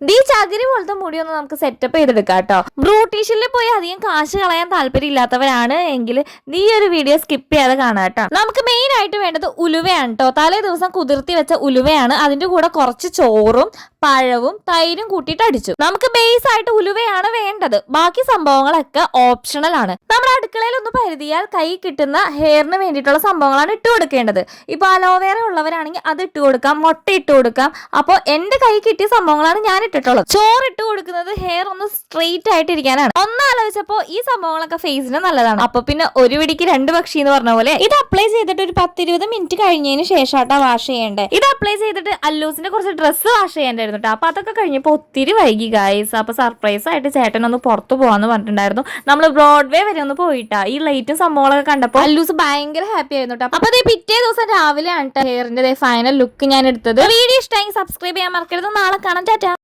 ഈ ചകിരി പോലത്തെ മുടിയൊന്ന് നമുക്ക് സെറ്റപ്പ് ചെയ്തെടുക്കാം കേട്ടോ. ബ്യൂട്ടീഷ്യനിൽ പോയി അധികം കാശ് കളയാൻ താല്പര്യം ഇല്ലാത്തവരാണ് എങ്കിൽ ഈ ഒരു വീഡിയോ സ്കിപ്പ് ചെയ്യാതെ കാണാം കേട്ടോ. നമുക്ക് മെയിൻ ആയിട്ട് വേണ്ടത് ഉലുവയാണ് കേട്ടോ. തലേ ദിവസം കുതിർത്തി വെച്ച ഉലുവയാണ്. അതിന്റെ കൂടെ കുറച്ച് ചോറും പഴവും തൈരും കൂട്ടിയിട്ട് അടിച്ചു. നമുക്ക് ബേസ് ആയിട്ട് ഉലുവയാണ് വേണ്ടത്. ബാക്കി സംഭവങ്ങളൊക്കെ ഓപ്ഷണൽ ആണ്. നമ്മുടെ അടുക്കളയിൽ ഒന്ന് പരുതിയാൽ കൈ കിട്ടുന്ന ഹെയറിന് വേണ്ടിയിട്ടുള്ള സംഭവങ്ങളാണ് ഇട്ട് കൊടുക്കേണ്ടത്. ഇപ്പൊ അലോവേറ ഉള്ളവരാണെങ്കിൽ അത് ഇട്ട് കൊടുക്കാം, മുട്ട ഇട്ട് കൊടുക്കാം. അപ്പോൾ എന്റെ കൈ കിട്ടിയ സംഭവങ്ങളാണ് ഞാൻ ഇട്ടിട്ടുള്ളത്. ചോറ് ഇട്ട് കൊടുക്കുന്നത് ഹെയർ ഒന്ന് സ്ട്രെയിറ്റ് ആയിട്ട് ഇരിക്കാനാണ്. ഒന്നാലോചിച്ചപ്പോ ഈ സംഭവങ്ങളൊക്കെ ഫേസിന് നല്ലതാണ്. അപ്പൊ പിന്നെ ഒരു പിടിക്ക് രണ്ട് പക്ഷി എന്ന് പറഞ്ഞ പോലെ ഇത് അപ്ലൈ ചെയ്തിട്ട് ഒരു 10-20 മിനിറ്റ് കഴിഞ്ഞതിന് ശേഷമാട്ടാ വാഷ് ചെയ്യേണ്ടത്. ഇത് അപ്ലൈ ചെയ്തിട്ട് അല്ലൂസിന്റെ കുറച്ച് ഡ്രസ്സ് വാഷ് ചെയ്യേണ്ടായിരുന്നു കേട്ടോ. അപ്പൊ അതൊക്കെ കഴിഞ്ഞപ്പോ ഒത്തിരി വൈകി ഗൈസ്. അപ്പൊ സർപ്രൈസ് ആയിട്ട് ചേട്ടൻ ഒന്ന് പുറത്തു പോവാന്ന് പറഞ്ഞിട്ടുണ്ടായിരുന്നു. നമ്മൾ ബ്രോഡ്വേ വരെ ഒന്ന് പോയിട്ടാ. ഈ ലൈറ്റും സംഭവങ്ങളൊക്കെ കണ്ടപ്പോൾ അല്ലൂസ് ഭയങ്കര ഹാപ്പി ആയിരുന്നു കേട്ടോ. അപ്പൊ അതേ പിറ്റേ ദിവസം രാവിലെ ആണ് ഹെയറിന്റെ ഫൈനൽ ലുക്ക് ഞാൻ എടുത്തത്. വീഡിയോ ഇഷ്ടമായി സബ്സ്ക്രൈബ് ചെയ്യാൻ മറക്കരുത്. നാളെ കാണാം. ടാറ്റാ.